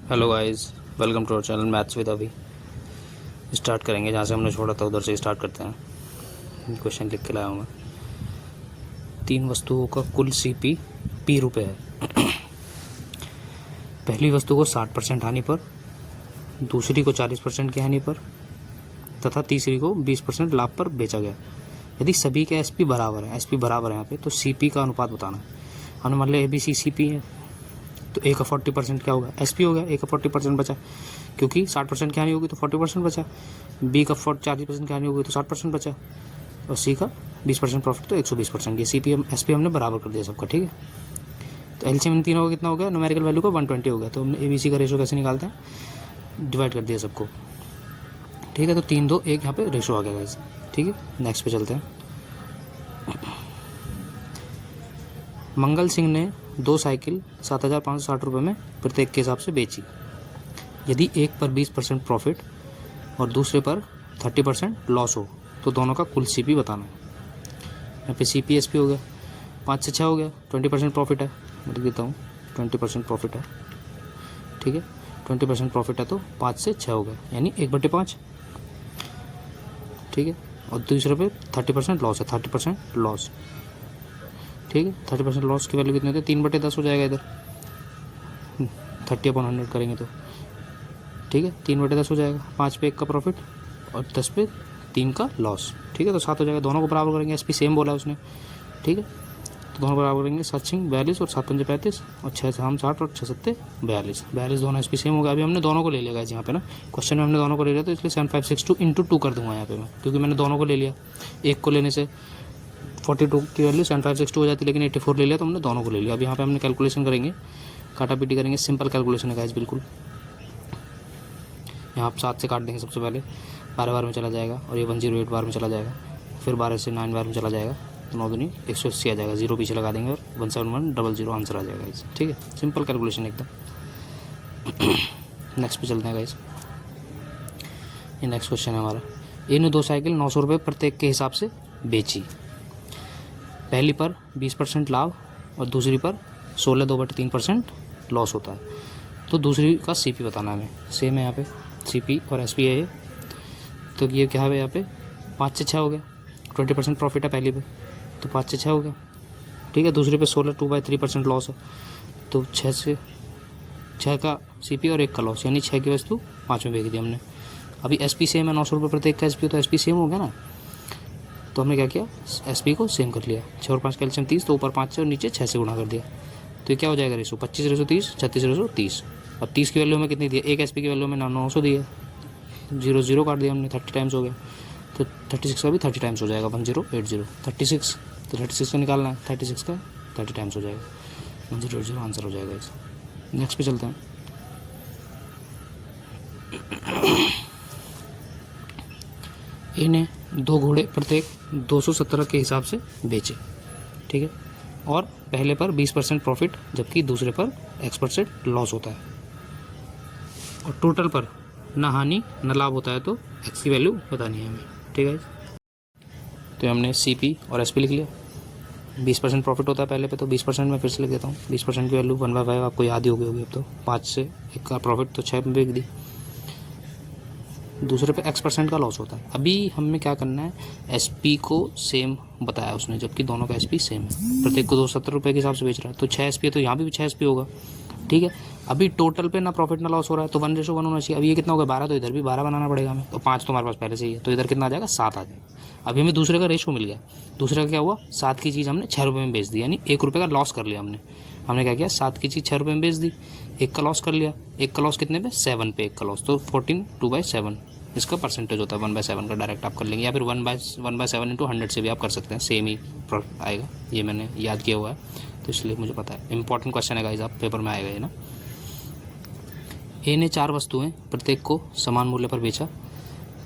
Hello guys, welcome to our channel maths with Abhi. Start करेंगे जहाँ से हमने छोड़ा था, उधर से स्टार्ट करते हैं। क्वेश्चन लिख के लाया हूँ मैं। 3 वस्तुओं का कुल सीपी पी रुपये है। पहली वस्तु को 60% हानि पर, दूसरी को 40% की हानि पर तथा तीसरी को 20% लाभ पर बेचा गया। यदि सभी के एसपी बराबर है, एसपी बराबर है यहाँ पे, तो सीपी का अनुपात बताना है। हमने मान लिया एबीसी सीपी है, तो ए का 40% क्या होगा, एसपी हो गया। ए का 40% बचा, क्योंकि 60% की हानि होगी तो 40% बचा। बी का 40% की हानि होगी तो 60% बचा, और सी का 20% प्रॉफिट तो 120%। ये सीपी एसपी हमने बराबर कर दिया सबका, ठीक है। तो एलसीएम इन तीनों का कितना हो गया, न्यूमेरिकल वैल्यू का 120 हो गया। तो हमने एबीसी का रेशो कैसे निकालते हैं, डिवाइड कर दिया सबको, ठीक है। तो 3 2 1 यहाँ पे रेशो आ गया गाइस, ठीक है। नेक्स्ट पे चलते हैं। मंगल सिंह ने 2 साइकिल 7,560 रुपये में प्रत्येक के हिसाब से बेची। यदि एक पर 20% प्रॉफिट और दूसरे पर 30% लॉस हो तो दोनों का कुल सीपी बताना है। यहाँ पे सीपी एसपी हो गया, 5 से 6 हो गया, 20% प्रॉफिट है। मैं लिख देता हूँ 20% प्रॉफिट है, ठीक है। 20% प्रॉफिट है तो 5 से 6 हो गया, यानी 1/5, ठीक है। और दूसरे पे 30% लॉस है, 30% लॉस, ठीक है। 30% लॉस की वैल्यू कितनी होती है, 3/10 हो जाएगा इधर। 30/100 करेंगे तो, ठीक है, 3/10 हो जाएगा। 5 पे 1 का प्रॉफिट और 10 पे 3 का लॉस, ठीक है। तो 7 हो जाएगा। दोनों को बराबर करेंगे, एसपी सेम बोला है उसने, ठीक है। तो दोनों बराबर करेंगे, 7 6 42 और 7 5 35 और 6 से हम 60 और 6 7 42 दोनों एसपी सेम हो गया। अभी हमने दोनों को ले लिया गाइस, यहाँ पे ना क्वेश्चन में हमने दोनों को ले लिया, तो इसलिए 7562 × 2 कर दूंगा यहाँ पे मैं, क्योंकि मैंने दोनों को ले लिया। एक को लेने से 42 की वैल्यू 7562 हो जाती, लेकिन 84 ले लिया तो हमने दोनों को ले लिया। अब यहाँ पे हमने कैलकुलेशन करेंगे, काटा पीटी करेंगे, सिंपल कैलकुलेशन है गाइस बिल्कुल। यहाँ आप 7 से काट देंगे सबसे पहले, 12 बार में चला जाएगा, और ये 108 बार में चला जाएगा, फिर 12 से 9 बार में चला जाएगा, तो 9 दूनी 180 आ जाएगा। 0 पीछे लगा देंगे और 17100 आंसर आ जाएगा गाइस, ठीक है। सिंपल कैलकुलेशन एकदम। नेक्स्ट पे चलते हैं गाइस। ये नेक्स्ट क्वेश्चन है हमारा। ए ने 2 साइकिल 900 रुपये प्रत्येक के हिसाब से बेची। पहली पर 20% लाभ और दूसरी पर 16 2/3% लॉस होता है, तो दूसरी का सीपी बताना है हमें। सेम है यहाँ पे, सीपी और एसपी है ये। तो ये क्या है यहाँ पे, 5 से 6 हो गया। 20% प्रॉफिट है पहली पे, तो 5 से 6 हो गया, ठीक है। दूसरी पे 16 2/3% लॉस है, तो 6 से 6 का सीपी और 1 का लॉस, यानी 6 की वस्तु 5 में बेच दी हमने। अभी एसपी सेम है, 900 रुपये प्रत्येक का एसपी, तो एसपी सेम हो गया ना। तो हमने क्या किया, एसपी को सेम कर लिया। 6 और 5 कैल्शियम 30, तो ऊपर 5 से और नीचे 6 से गुणा कर दिया। तो ये क्या हो जाएगा रेशो, 25/30, 36/30। अब 30 की वैल्यू में कितनी दी है, एक एसपी की वैल्यू में 900 दी है, 0 0 काट दिया हमने, 30 टाइम्स हो गया। तो 36 का भी 30 टाइम्स हो जाएगा, 1080 36। तो 36 को निकालना है, 36 का 30 टाइम्स हो जाएगा, 1080 आंसर हो जाएगा इस। नेक्स्ट पे चलते हैं। ए ने 2 घोड़े प्रत्येक 217 के हिसाब से बेचे, ठीक है। और पहले पर 20% प्रॉफिट, जबकि दूसरे पर X% लॉस होता है, और टोटल पर ना हानि न लाभ होता है, तो एक्स की वैल्यू बतानी है हमें, ठीक है। तो हमने सीपी और एसपी लिख लिया। 20% प्रॉफिट होता है पहले पे, तो 20% में फिर से लिख देता हूँ। 20% की वैल्यू 1/5 आपको याद ही हो गई होगी अब तो। 5 से 1 का प्रॉफिट, तो 6 में बेच दी। दूसरे पे X% का लॉस होता है। अभी हमें क्या करना है, एसपी को सेम बताया उसने, जबकि दोनों का एसपी सेम है। प्रत्येक को 270 रुपये के हिसाब से बेच रहा है, तो 6 एसपी है, तो यहाँ भी 6 एसपी होगा, ठीक है। अभी टोटल पे ना प्रॉफिट ना लॉस हो रहा है, तो 1:1 होना चाहिए। अभी ये कितना होगा, 12, तो इधर भी 12 बनाना पड़ेगा हमें। तो 5 तो हमारे पास पहले से ही है, तो इधर कितना आ जाएगा, 7 आ जाएगा। अभी हमें दूसरे का रेशो मिल गया। दूसरे का क्या हुआ, 7 की चीज़ हमने 6 रुपये में बेच दी, यानी 1 रुपये का लॉस कर लिया हमने। हमने क्या किया, 7 की चीज़ 6 रुपये में बेच दी, 1 का लॉस कर लिया। 1 का लॉस कितने पे, 7 पे 1 का लॉस, तो 14 2/7 इसका परसेंटेज होता है। 1/7 का डायरेक्ट आप कर लेंगे, या फिर 1/7 × 100 से भी आप कर सकते हैं, सेम ही आएगा। ये मैंने याद किया हुआ है, तो इसलिए मुझे पता है। इंपॉर्टेंट क्वेश्चन है गाइस, आप पेपर में आएगा ये ना। ए ने 4 वस्तुएं प्रत्येक को समान मूल्य पर बेचा।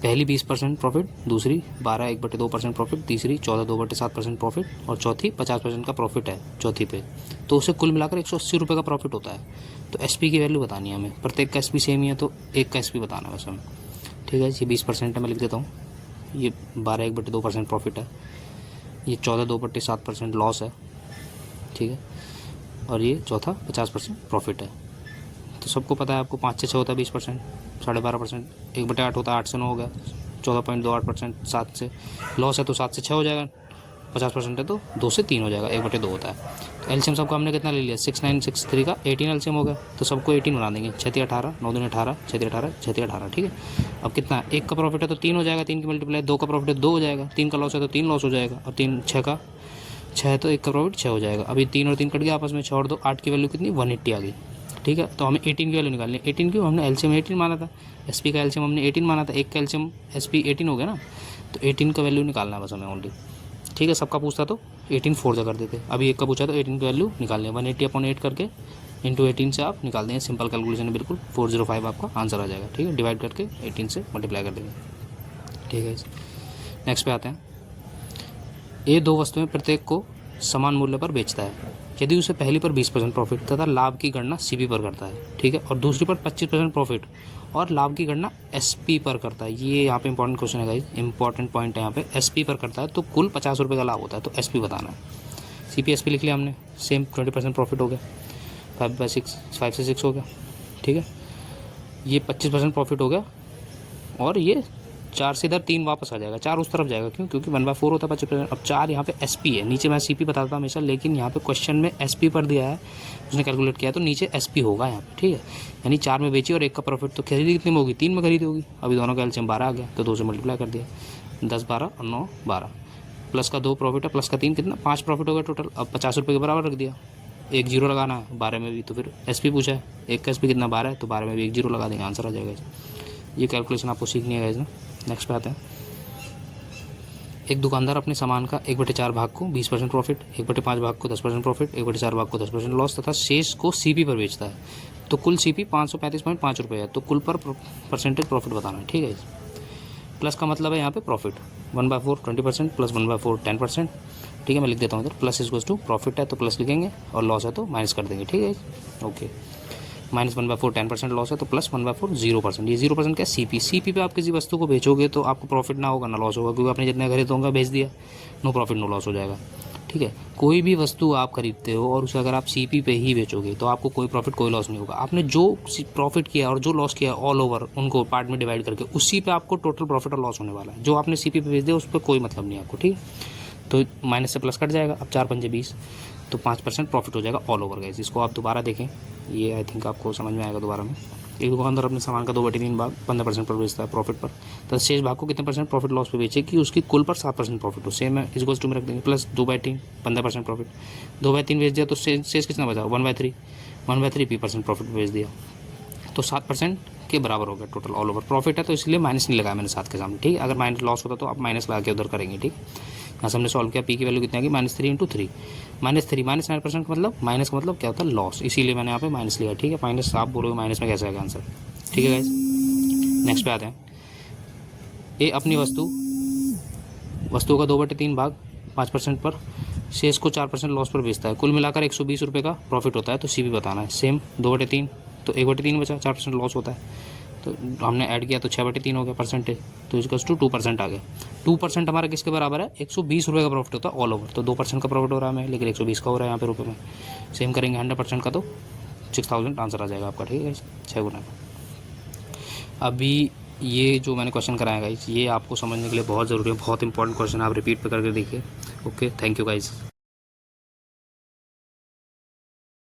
पहली 20% प्रॉफिट, दूसरी 12 1/2% प्रॉफिट, तीसरी 14 2/7% प्रॉफिट, और चौथी 50% का प्रॉफिट है चौथी पे। तो उसे कुल मिलाकर 180 रुपये का प्रॉफिट होता है। तो एसपी की वैल्यू बतानी है हमें। प्रत्येक का एसपी सेम ही है, तो एक का एसपी बताना है बस हमें, ठीक है। ये 20% है, मैं लिख देता हूँ। ये 12 1/2% प्रॉफिट है, ये 14 2/7% लॉस है, ठीक है। और ये चौथा 50% प्रॉफिट है। तो तो सबको पता है आपको 5 से 6 होता है 20%, 12.5%, 1/8 होता है 8 से 9 हो गया 14.28%, 7 से लॉस है तो 7 से 6 हो जाएगा, 50% है तो 2 से 3 हो जाएगा, 1/2 होता है। तो एलसीएम सबको हमने कितना ले लिया 6963 का 18 एलसीएम हो गया, तो सबको 18 बना देंगे, 6 18 9 दूनी 18 6 18 6 18, ठीक है। अब कितना, 1 का प्रॉफिट है तो 3 हो जाएगा, 3 की मल्टीप्लाई, 2 का प्रॉफिट है 2 हो जाएगा, 3 का लॉस है तो 3 लॉस हो जाएगा, और 3 6 का 6 है तो 1 का प्रॉफिट 6 हो जाएगा। अभी 3 और 3 कट गया आपस में, 6 और 2 8 की वैल्यू कितनी 180 आ गई, ठीक है। तो हमें 18 की वैल्यू निकालनी है। 18 क्यों, हमने एलसीएम 18 माना था, एसपी का एलसीएम हमने 18 माना था, एक का एलसीएम एसपी 18 हो गया ना, तो 18 का वैल्यू निकालना है बस हमें ओनली, ठीक है। सबका पूछता तो 18 4 जा कर देते, अभी एक का पूछा तो 18 की वैल्यू निकालनी है, 180/8 करके इंटू 18 से आप निकाल देंगे, सिंपल कैलकुलेशन है बिल्कुल, 405 आपका आंसर आ जाएगा, ठीक है। डिवाइड करके 18 से मल्टीप्लाई कर देंगे, ठीक है। नेक्स्ट पे आते हैं, ये दो वस्तुएं प्रत्येक को समान मूल्य पर बेचता है यदि उसे पहली पर 20% प्रॉफिट तथा लाभ की गणना सीपी पर करता है, ठीक है, और दूसरी पर 25% प्रॉफिट और लाभ की गणना एसपी पर करता है। ये यहाँ पे इंपॉर्टेंट क्वेश्चन है गाइस, इंपॉर्टेंट पॉइंट है यहाँ पे, एसपी पर करता है तो कुल 50 रुपये का लाभ होता है, तो एसपी बताना है। सीपी एसपी लिख लिया हमने, सेम 20% प्रॉफिट हो गया, 5 से 6 हो गया, ठीक है। ये 25% प्रॉफिट हो गया और ये 4 से इधर 3 वापस आ जाएगा, 4 उस तरफ जाएगा, क्यों, क्योंकि 1/4 होता है 25%। अब 4 यहाँ पे एसपी है, नीचे मैं सीपी बताता हूँ हमेशा, लेकिन यहाँ पे क्वेश्चन में एसपी पर दिया है, उसने कैलकुलेट किया तो नीचे एसपी होगा यहाँ पे, ठीक है। यानी 4 में बेची और 1 का प्रॉफिट, तो खरीदी कितनी में होगी, 3 में खरीदी होगी। अभी दोनों का एलसीएम 12 आ गया तो 2 से मल्टीप्लाई कर दिया, 10 12 और 9 12, प्लस का 2 प्रॉफिट है, प्लस का 3 कितना 5 प्रॉफिट हो गया टोटल। अब 50 रुपये के बराबर रख दिया, 1 जीरो लगाना है 12 में भी, तो फिर एसपी पूछा है, 1 का एसपी कितना 12 है, तो 12 में भी 1 जीरो लगा देंगे, आंसर आ जाएगा। ये कैलकुलेशन आपको सीखनी है गाइस। नेक्स्ट पे आते हैं, एक दुकानदार अपने सामान का 1/4 भाग को 20% प्रॉफिट, 1/5 भाग को 10% प्रॉफिट, 1/4 भाग को 10% लॉस तथा शेष को सीपी पर बेचता है। तो कुल सीपी 535.5 रुपये है, तो कुल पर परसेंटेज प्रॉफिट बताना है, ठीक है। प्लस का मतलब है यहाँ पे प्रॉफिट 1/4 20% प्लस 1/4 10%, ठीक है। मैं लिख देता हूँ इधर, प्लस इज टू प्रॉफिट है तो प्लस लिखेंगे और लॉस है तो माइनस कर देंगे, ठीक है, ओके। माइनस 1/4 10% लॉस है तो प्लस 1/4 0%। ये 0% क्या, सीपी। सीपी पे आप किसी वस्तु को बेचोगे तो आपको प्रॉफिट ना होगा ना लॉस होगा, क्योंकि आपने जितने खरीदा होगा बेच दिया, नो प्रॉफिट नो लॉस हो जाएगा, ठीक है। कोई भी वस्तु आप खरीदते हो और उसे अगर आप सीपी पे ही बेचोगे तो आपको कोई प्रॉफिट कोई लॉस नहीं होगा। आपने जो प्रॉफिट किया और जो लॉस किया ऑल ओवर उनको पार्ट में डिवाइड करके उसी पे आपको टोटल प्रॉफिट और लॉस होने वाला है। जो आपने सीपी पे बेच दिया उस पर कोई मतलब नहीं है आपको, ठीक है। तो माइनस से प्लस कट जाएगा, अब 4 पंजे 20, तो 5% प्रॉफिट हो जाएगा ऑल ओवर गाइस। इसको आप दोबारा देखें, ये आई थिंक आपको समझ में आएगा दोबारा में। एक दुकानदार अपने सामान का 2/3 भाग 15% पर बेचता है प्रॉफिट पर, तो शेष भाग को कितने परसेंट प्रॉफिट लॉस पे बेचे कि उसकी कुल पर 7% प्रॉफिट हो, सेम है, इसको टू में रख देंगे, प्लस 2/3 15% प्रॉफिट, 2/3 बेच दिया तो शेष कितना बचा 1/3 1/3% प्रॉफिट बेच दिया, तो 7% के बराबर हो गया टोटल ऑल ओवर। प्रॉफिट है तो इसलिए माइनस नहीं लगाया मैंने 7 के सामने, ठीक है। अगर माइनस लॉस होता तो आप माइनस लगा के उधर करेंगे, ठीक। यहाँ से हमने सॉल्व किया, पी की वैल्यू कितनी आ गई -3 × 3, -3 -9% का मतलब माइनस का मतलब क्या होता है लॉस, इसीलिए मैंने यहाँ पे माइनस लिया, ठीक है। माइनस आप बोलोगे माइनस में कैसे आएगा आंसर, ठीक है गाइस। नेक्स्ट पे आते हैं, ये अपनी वस्तु का 2/3 भाग 5% पर शेष को 4% लॉस पर बेचता है, कुल मिलाकर 120 रुपये का प्रॉफिट होता है, तो सीपी बताना है। सेम 2/3 तो 1/3 बचा, 4% लॉस होता है, तो हमने ऐड किया तो 6/3 हो गया परसेंटेज, तो इसका 2% आ गया। 2% हमारा किसके बराबर है 120 रुपये का प्रॉफिट होता है ऑल ओवर, तो 2% का प्रॉफिट हो रहा है हमें, लेकिन 120 का हो रहा है यहाँ पे रुपये में। सेम करेंगे 100% का तो 6000 आंसर आ जाएगा आपका, ठीक है, 6 गुना का। अभी ये जो मैंने क्वेश्चन कराया गाइस, ये आपको समझने के लिए बहुत ज़रूरी है, बहुत इंपॉर्टेंट क्वेश्चन, आप रिपीट पे करके देखिए। Okay, thank you guys.